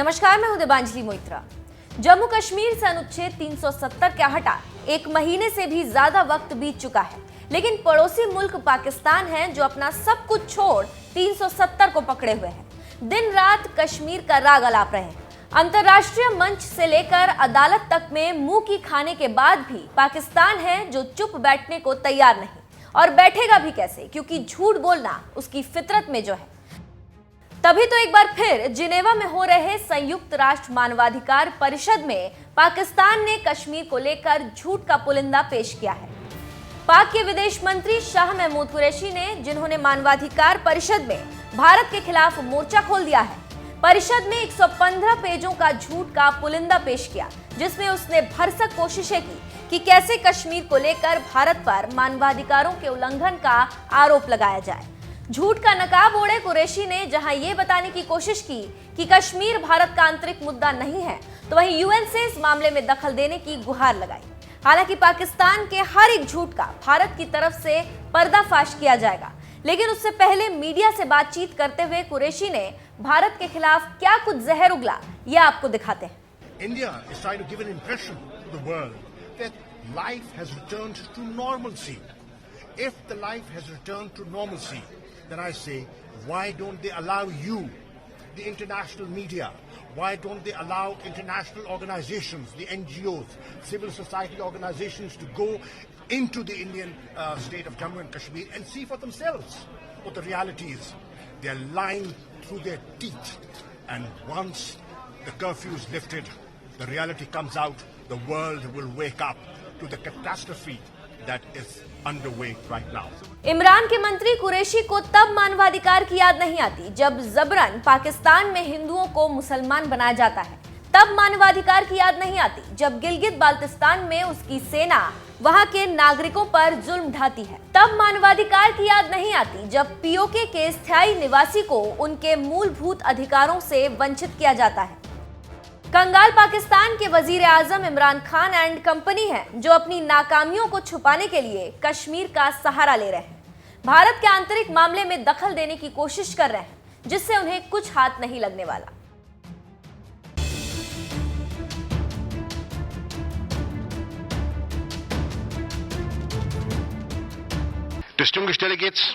नमस्कार, मैं हूं देबांजलि मोइत्रा। जम्मू कश्मीर से अनुच्छेद 370 के हटा 1 महीने से भी ज्यादा वक्त बीत चुका है, लेकिन पड़ोसी मुल्क पाकिस्तान है जो अपना सब कुछ छोड़ 370 को पकड़े हुए है। दिन रात कश्मीर का राग अलाप रहे हैं। अंतर्राष्ट्रीय मंच से लेकर अदालत तक में मुंह की खाने के बाद भी पाकिस्तान है जो चुप बैठने को तैयार नहीं, और बैठेगा भी कैसे, क्योंकि झूठ बोलना उसकी फितरत में जो है। तभी तो एक बार फिर जिनेवा में हो रहे संयुक्त राष्ट्र मानवाधिकार परिषद में पाकिस्तान ने कश्मीर को लेकर झूठ का पुलिंदा पेश किया है। पाक के विदेश मंत्री शाह महमूद कुरैशी ने, जिन्होंने मानवाधिकार परिषद में भारत के खिलाफ मोर्चा खोल दिया है, परिषद में 115 पेजों का झूठ का पुलिंदा पेश किया, जिसमें उसने भरसक कोशिशें की कि कैसे कश्मीर को लेकर भारत पर मानवाधिकारों के उल्लंघन का आरोप लगाया जाए। झूठ का नकाब ओढ़े कुरैशी ने जहां ये बताने की कोशिश की कि कश्मीर भारत का आंतरिक मुद्दा नहीं है, तो वहीं यूएन से इस मामले में दखल देने की गुहार लगाई। हालांकि पाकिस्तान के हर एक झूठ का भारत की तरफ से पर्दाफाश किया जाएगा, लेकिन उससे पहले मीडिया से बातचीत करते हुए कुरैशी ने भारत के खिलाफ क्या कुछ जहर उगला, ये आपको दिखाते हैं। India is trying to give an impression to the world that life has returned to normalcy. If the life has returned to normalcy, then I say, why don't they allow you, the international media, why don't they allow international organizations, the NGOs, civil society organizations to go into the Indian state of Jammu and Kashmir and see for themselves what the reality is. They're lying through their teeth, and once the curfew is lifted, the reality comes out, the world will wake up to the catastrophe that is underway right now. Imran के मंत्री कुरैशी को तब मानवाधिकार की याद नहीं आती जब जबरन पाकिस्तान में हिंदुओं को मुसलमान बनाया जाता है। तब मानवाधिकार की याद नहीं आती जब गिलगित बाल्टिस्तान में उसकी सेना वहां के नागरिकों पर जुल्म ढाती है। तब मानवाधिकार की याद नहीं आती जब पीओके के स्थायी निवासी को उनके मूलभूत अधिकारों से वंचित किया जाता है। कंगाल पाकिस्तान के वजीर आजम इमरान खान एंड कंपनी है जो अपनी नाकामियों को छुपाने के लिए कश्मीर का सहारा ले रहे हैं, भारत के आंतरिक मामले में दखल देने की कोशिश कर रहे हैं, जिससे उन्हें कुछ हाथ नहीं लगने वाला। Distinguished delegates,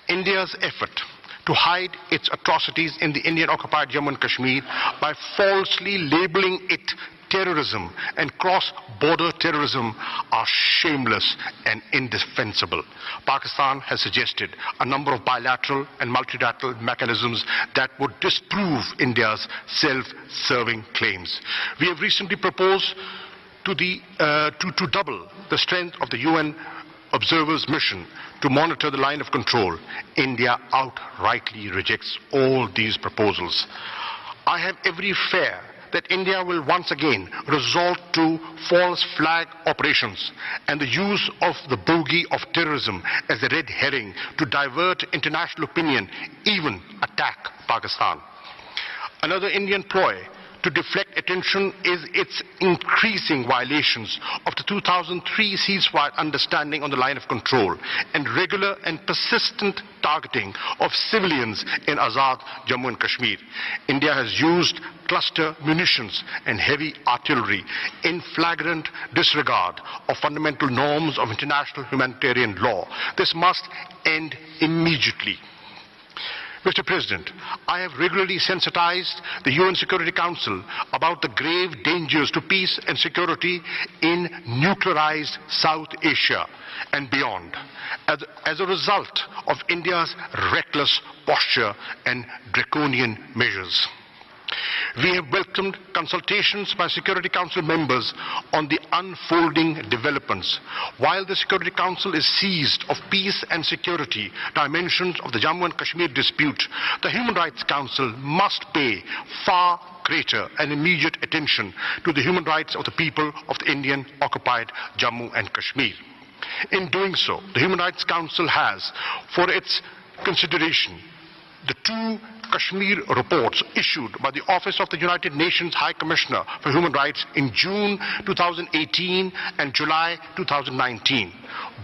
India's effort to hide its atrocities in the Indian-occupied Jammu and Kashmir by falsely labeling it terrorism and cross-border terrorism are shameless and indefensible. Pakistan has suggested a number of bilateral and multilateral mechanisms that would disprove India's self-serving claims. We have recently proposed to double the strength of the UN observers mission to monitor the line of control. India outrightly rejects all these proposals. I have every fear that India will once again resort to false flag operations and the use of the bogey of terrorism as a red herring to divert international opinion, even attack Pakistan. Another Indian ploy to deflect attention is its increasing violations of the 2003 ceasefire understanding on the line of control and regular and persistent targeting of civilians in Azad Jammu and Kashmir. India has used cluster munitions and heavy artillery in flagrant disregard of fundamental norms of international humanitarian law. This must end immediately. Mr. President, I have regularly sensitized the UN Security Council about the grave dangers to peace and security in nuclearized South Asia and beyond, as a result of India's reckless posture and draconian measures. We have welcomed consultations by Security Council members on the unfolding developments. While the Security Council is seized of peace and security dimensions of the Jammu and Kashmir dispute, the Human Rights Council must pay far greater and immediate attention to the human rights of the people of the Indian-occupied Jammu and Kashmir. In doing so, the Human Rights Council has, for its consideration, The two Kashmir reports issued by the Office of the United Nations High Commissioner for Human Rights in June 2018 and July 2019.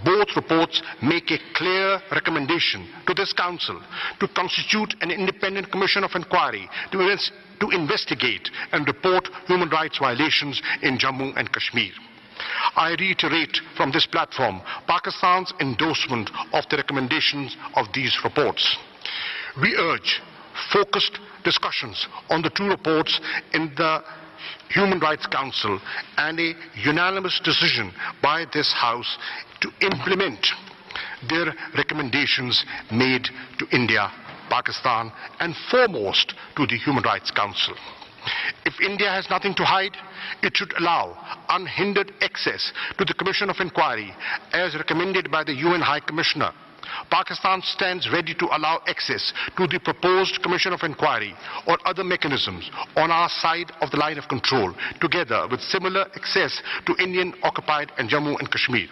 Both reports make a clear recommendation to this Council to constitute an independent commission of inquiry to investigate and report human rights violations in Jammu and Kashmir. I reiterate from this platform Pakistan's endorsement of the recommendations of these reports. We urge focused discussions on the two reports in the Human Rights Council and a unanimous decision by this House to implement their recommendations made to India, Pakistan, and foremost to the Human Rights Council. If India has nothing to hide, it should allow unhindered access to the Commission of Inquiry as recommended by the UN High Commissioner. Pakistan stands ready to allow access to the proposed Commission of Inquiry or other mechanisms on our side of the line of control, together with similar access to Indian-occupied and Jammu and Kashmir.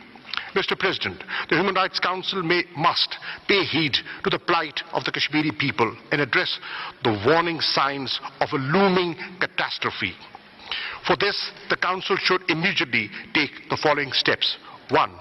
Mr. President, the Human Rights Council must pay heed to the plight of the Kashmiri people and address the warning signs of a looming catastrophe. For this, the Council should immediately take the following steps. 1.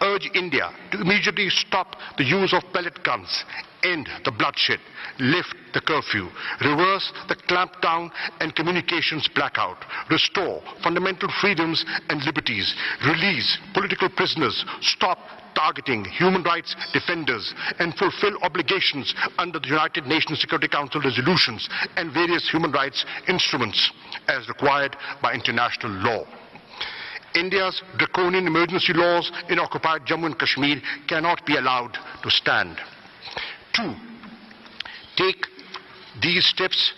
Urge India to immediately stop the use of pellet guns, end the bloodshed, lift the curfew, reverse the clampdown and communications blackout, restore fundamental freedoms and liberties, release political prisoners, stop targeting human rights defenders, and fulfill obligations under the United Nations Security Council resolutions and various human rights instruments as required by international law. India's draconian emergency laws in occupied Jammu and Kashmir cannot be allowed to stand. 2. Take these steps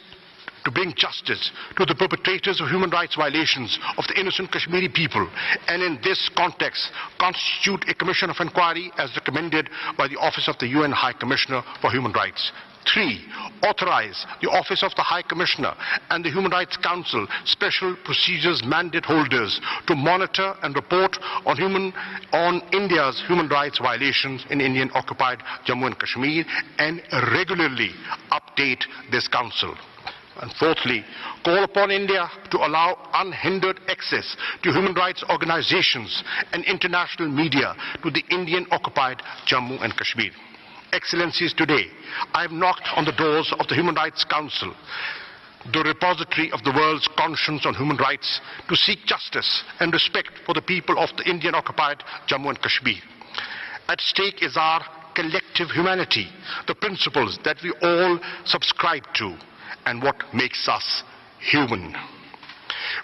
to bring justice to the perpetrators of human rights violations of the innocent Kashmiri people, and in this context constitute a commission of inquiry as recommended by the Office of the UN High Commissioner for Human Rights. 3. Authorize the Office of the High Commissioner and the Human Rights Council special procedures mandate holders to monitor and report on India's human rights violations in Indian-occupied Jammu and Kashmir and regularly update this Council. And fourthly, call upon India to allow unhindered access to human rights organizations and international media to the Indian-occupied Jammu and Kashmir. Excellencies, today I have knocked on the doors of the Human Rights Council, the repository of the world's conscience on human rights, to seek justice and respect for the people of the Indian-occupied Jammu and Kashmir. At stake is our collective humanity, the principles that we all subscribe to, and what makes us human.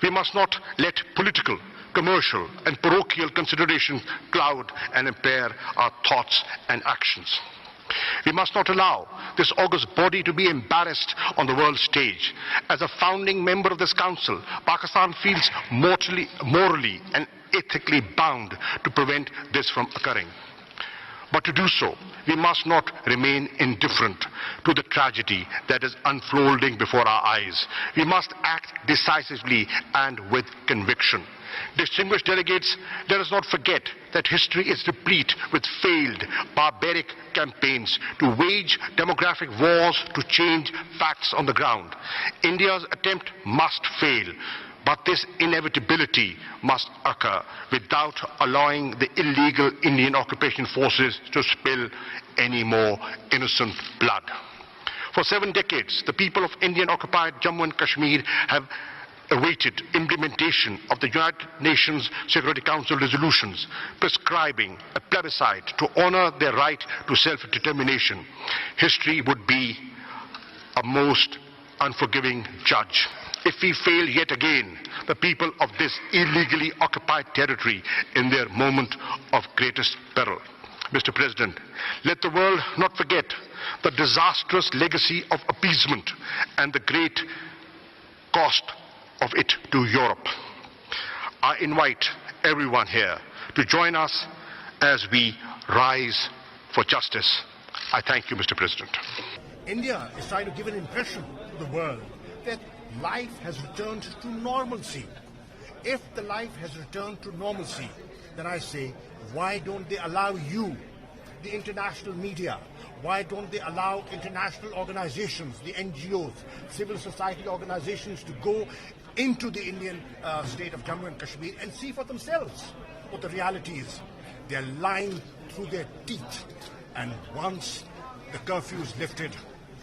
We must not let political, commercial, and parochial considerations cloud and impair our thoughts and actions. We must not allow this august body to be embarrassed on the world stage. As a founding member of this Council, Pakistan feels morally and ethically bound to prevent this from occurring. But to do so, we must not remain indifferent to the tragedy that is unfolding before our eyes. We must act decisively and with conviction. Distinguished delegates, let us not forget that history is replete with failed, barbaric campaigns to wage demographic wars to change facts on the ground. India's attempt must fail, but this inevitability must occur without allowing the illegal Indian occupation forces to spill any more innocent blood. For 7 decades, the people of Indian-occupied Jammu and Kashmir have awaited implementation of the United Nations Security Council resolutions prescribing a plebiscite to honor their right to self-determination. History would be a most unforgiving judge if we fail yet again the people of this illegally occupied territory in their moment of greatest peril. Mr. President, let the world not forget the disastrous legacy of appeasement and the great cost of it to Europe. I invite everyone here to join us as we rise for justice. I thank you, Mr. President. India is trying to give an impression to the world that life has returned to normalcy. If the life has returned to normalcy, then I say, why don't they allow you, the international media, Why don't they allow international organizations, the NGOs, civil society organizations to go into the Indian state of Jammu and Kashmir and see for themselves what the reality is? They're lying through their teeth. And once the curfew is lifted,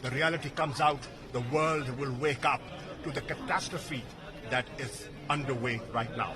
the reality comes out, the world will wake up to the catastrophe that is underway right now.